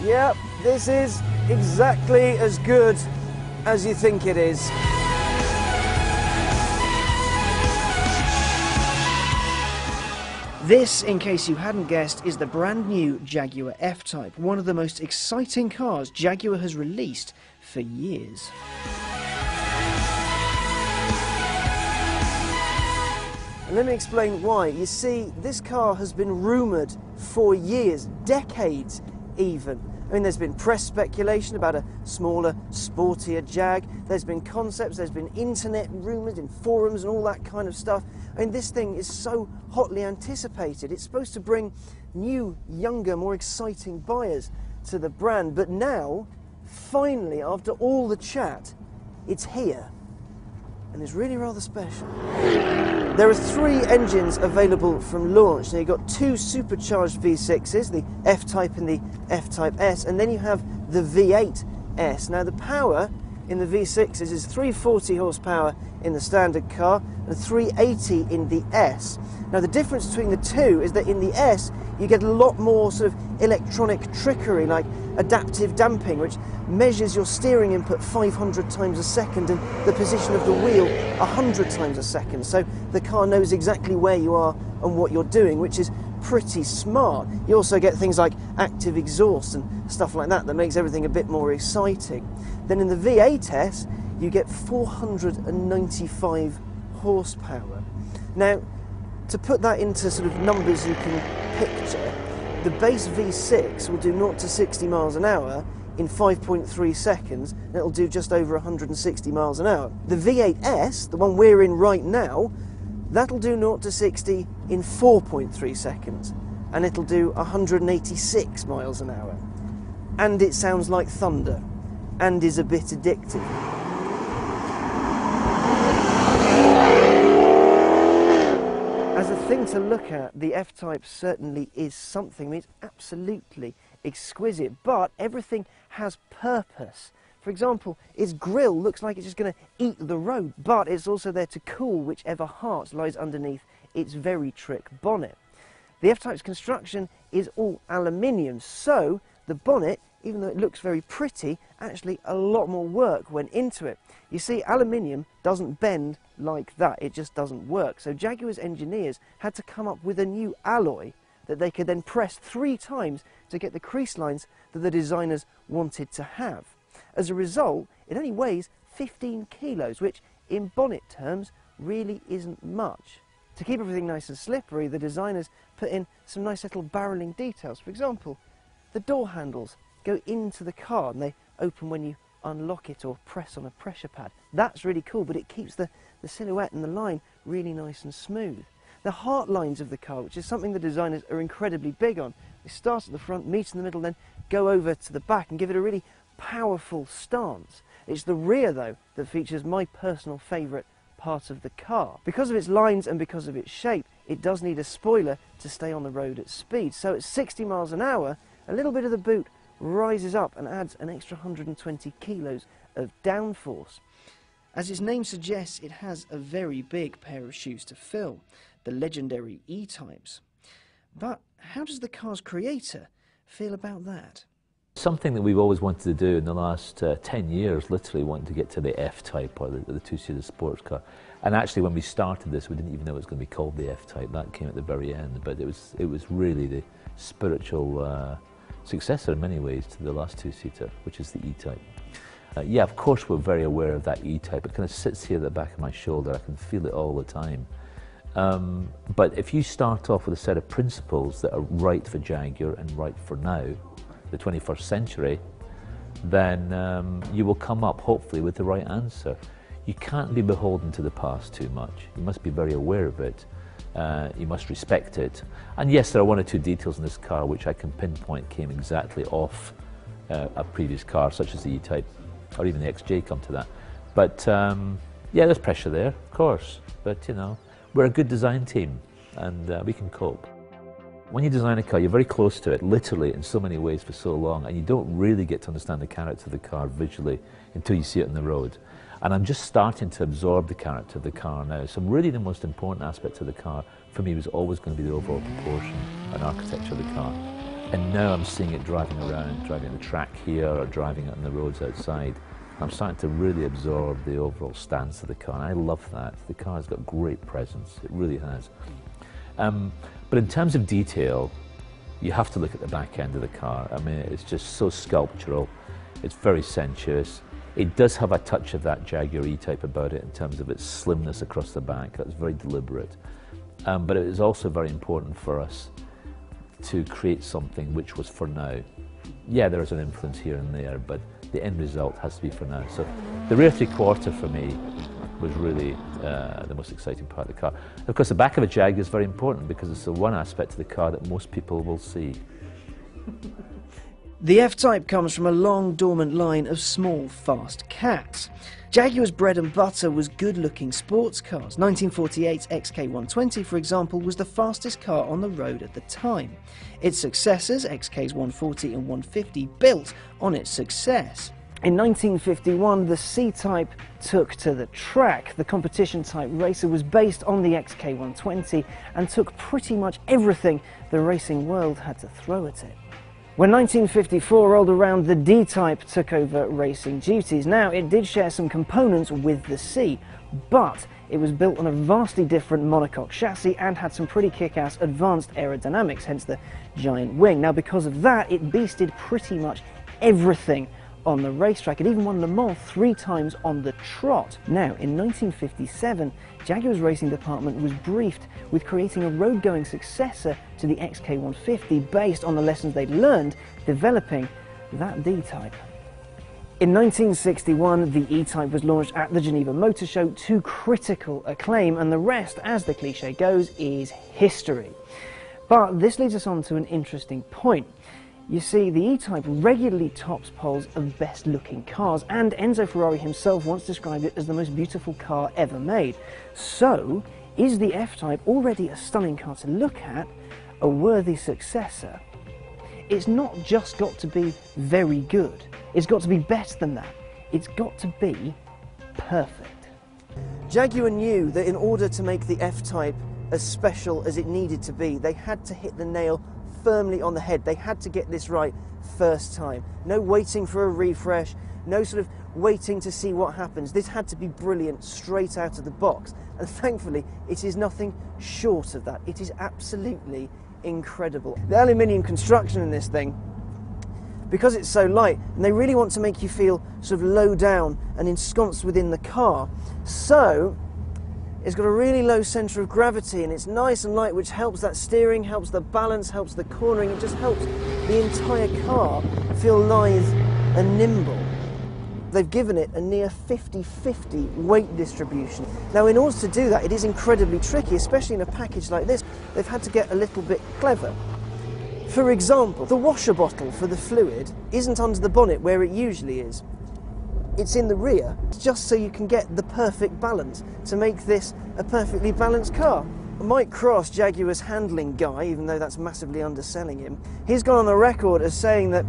Yep, this is exactly as good as you think it is. This, in case you hadn't guessed, is the brand new Jaguar F-Type, one of the most exciting cars Jaguar has released for years. And let me explain why. You see, this car has been rumoured for years, decades even. I mean, there's been press speculation about a smaller, sportier Jag. There's been concepts, there's been internet rumours in forums and all that kind of stuff. I mean, this thing is so hotly anticipated. It's supposed to bring new, younger, more exciting buyers to the brand. But now, finally, after all the chat, it's here. And it's really rather special. There are 3 engines available from launch. Now you've got 2 supercharged V6s, the F-Type and the F-Type S, and then you have the V8S. Now the power in the V6s is 340 horsepower in the standard car and 380 in the S. Now the difference between the two is that in the S you get a lot more sort of electronic trickery, like adaptive damping, which measures your steering input 500 times a second and the position of the wheel 100 times a second. So the car knows exactly where you are and what you're doing, which is pretty smart. You also get things like active exhaust and stuff like that makes everything a bit more exciting. Then in the V8S you get 495 horsepower. Now, to put that into sort of numbers you can picture, the base V6 will do 0 to 60 miles an hour in 5.3 seconds, and it'll do just over 160 miles an hour. The V8S, the one we're in right now, that'll do 0 to 60 in 4.3 seconds, and it'll do 186 miles an hour. And it sounds like thunder, and is a bit addictive. As a thing to look at, the F-Type certainly is something. I mean, it's absolutely exquisite, but everything has purpose. For example, its grille looks like it's just going to eat the road, but it's also there to cool whichever heart lies underneath its very trick bonnet. The F-Type's construction is all aluminium, so the bonnet, even though it looks very pretty, actually a lot more work went into it. You see, aluminium doesn't bend like that, it just doesn't work. So Jaguar's engineers had to come up with a new alloy that they could then press 3 times to get the crease lines that the designers wanted to have. As a result, it only weighs 15 kilos, which in bonnet terms really isn't much. To keep everything nice and slippery, the designers put in some nice little barrelling details. For example, the door handles go into the car and they open when you unlock it or press on a pressure pad. That's really cool, but it keeps the silhouette and the line really nice and smooth. The heart lines of the car, which is something the designers are incredibly big on, they start at the front, meet in the middle, then go over to the back and give it a really powerful stance. It's the rear, though, that features my personal favourite part of the car. Because of its lines and because of its shape, it does need a spoiler to stay on the road at speed. So at 60 miles an hour, a little bit of the boot rises up and adds an extra 120 kilos of downforce. As its name suggests, it has a very big pair of shoes to fill, the legendary E-Types. But how does the car's creator feel about that? Something that we've always wanted to do in the last 10 years, literally wanting to get to the F-Type, or the two-seater sports car. And actually when we started this, we didn't even know it was going to be called the F-Type. That came at the very end, but it was really the spiritual successor in many ways to the last two-seater, which is the E-Type. Yeah, of course we're very aware of that E-Type. It kind of sits here at the back of my shoulder. I can feel it all the time. But if you start off with a set of principles that are right for Jaguar and right for now, the 21st century, then you will come up, hopefully, with the right answer. You can't be beholden to the past too much. You must be very aware of it. You must respect it. And yes, there are 1 or 2 details in this car which I can pinpoint came exactly off a previous car, such as the E-Type, or even the XJ, come to that. But yeah, there's pressure there, of course. But, you know, we're a good design team, and we can cope. When you design a car, you're very close to it, literally, in so many ways for so long, and you don't really get to understand the character of the car visually until you see it on the road. And I'm just starting to absorb the character of the car now. So really the most important aspect of the car for me was always going to be the overall proportion and architecture of the car. And now I'm seeing it driving around, driving the track here or driving it on the roads outside. I'm starting to really absorb the overall stance of the car, and I love that. The car has got great presence, it really has. But in terms of detail, you have to look at the back end of the car. I mean, it's just so sculptural, it's very sensuous. It does have a touch of that Jaguar E-Type about it in terms of its slimness across the back. That's very deliberate. But it is also very important for us to create something which was for now. Yeah, there is an influence here and there, but the end result has to be for now. So the rear three-quarter for me was really the most exciting part of the car. Of course, the back of a Jaguar is very important because it's the one aspect of the car that most people will see. The F-Type comes from a long, dormant line of small, fast cats. Jaguar's bread and butter was good-looking sports cars. 1948's XK120, for example, was the fastest car on the road at the time. Its successors, XKs 140 and 150, built on its success. In 1951, the C-Type took to the track. The competition-type racer was based on the XK120 and took pretty much everything the racing world had to throw at it. When 1954 rolled around, the D-Type took over racing duties. Now, it did share some components with the C, but it was built on a vastly different monocoque chassis and had some pretty kick-ass advanced aerodynamics, hence the giant wing. Now, because of that, it beasted pretty much everything on the racetrack. It even won Le Mans 3 times on the trot. Now, in 1957, Jaguar's racing department was briefed with creating a road-going successor to the XK150 based on the lessons they'd learned developing that D-Type. In 1961, the E-Type was launched at the Geneva Motor Show to critical acclaim, and the rest, as the cliche goes, is history. But this leads us on to an interesting point. You see, the E-Type regularly tops polls of best-looking cars, and Enzo Ferrari himself once described it as the most beautiful car ever made. So, is the F-Type already a stunning car to look at, a worthy successor? It's not just got to be very good. It's got to be better than that. It's got to be perfect. Jaguar knew that in order to make the F-Type as special as it needed to be, they had to hit the nail firmly on the head. They had to get this right first time. No waiting for a refresh, no sort of waiting to see what happens. This had to be brilliant straight out of the box, and thankfully it is nothing short of that. It is absolutely incredible. The aluminium construction in this thing, because it's so light, and they really want to make you feel sort of low down and ensconced within the car, so it's got a really low centre of gravity, and it's nice and light, which helps that steering, helps the balance, helps the cornering. It just helps the entire car feel lithe and nimble. They've given it a near 50-50 weight distribution. Now, in order to do that, it is incredibly tricky, especially in a package like this. They've had to get a little bit clever. For example, the washer bottle for the fluid isn't under the bonnet where it usually is. It's in the rear, just so you can get the perfect balance to make this a perfectly balanced car. Mike Cross, Jaguar's handling guy, even though that's massively underselling him, he's gone on the record as saying that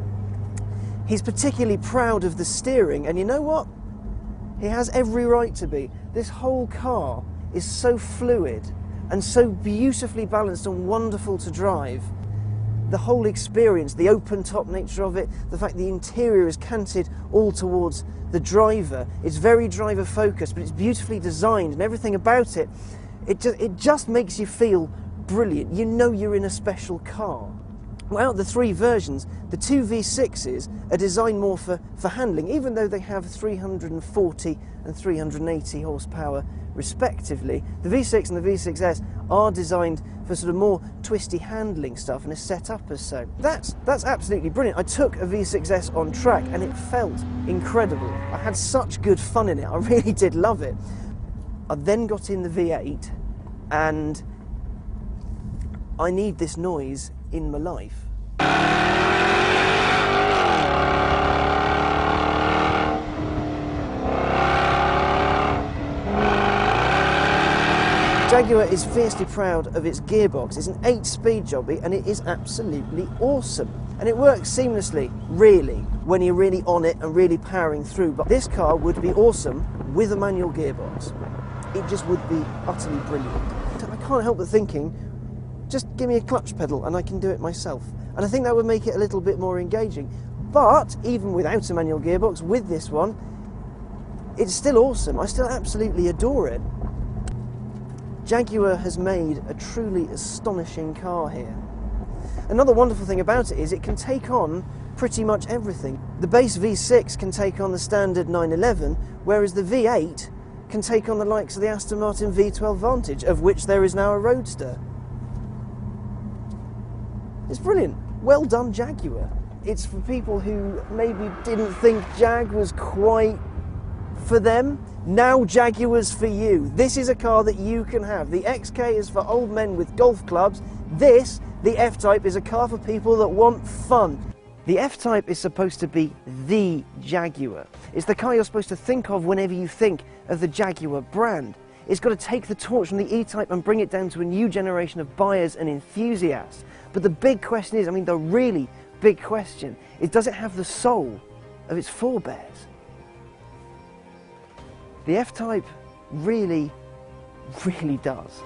he's particularly proud of the steering, and you know what? He has every right to be. This whole car is so fluid and so beautifully balanced and wonderful to drive. The whole experience, the open top nature of it, the fact the interior is canted all towards the driver, it's very driver focused, but it's beautifully designed, and everything about it, it just makes you feel brilliant. You know you're in a special car. Well, out of the 3 versions, the 2 V6s are designed more for handling, even though they have 340 and 380 horsepower respectively. The V6 and the V6S are designed for sort of more twisty handling stuff and is set up as so. That's absolutely brilliant. I took a V6S on track and it felt incredible. I had such good fun in it. I really did love it. I then got in the V8 and I need this noise in my life. Jaguar is fiercely proud of its gearbox. It's an 8-speed jobby and it is absolutely awesome. And it works seamlessly, really, when you're really on it and really powering through. But this car would be awesome with a manual gearbox. It just would be utterly brilliant. I can't help but thinking, just give me a clutch pedal and I can do it myself. And I think that would make it a little bit more engaging. But even without a manual gearbox, with this one, it's still awesome. I still absolutely adore it. Jaguar has made a truly astonishing car here. Another wonderful thing about it is it can take on pretty much everything. The base V6 can take on the standard 911, whereas the V8 can take on the likes of the Aston Martin V12 Vantage, of which there is now a Roadster. It's brilliant. Well done, Jaguar. It's for people who maybe didn't think Jag was quite for them. Now Jaguar's for you. This is a car that you can have. The XK is for old men with golf clubs. This, the F-Type, is a car for people that want fun. The F-Type is supposed to be the Jaguar. It's the car you're supposed to think of whenever you think of the Jaguar brand. It's got to take the torch from the E-Type and bring it down to a new generation of buyers and enthusiasts. But the big question is, I mean the really big question, is does it have the soul of its forebears? The F-Type really, really does.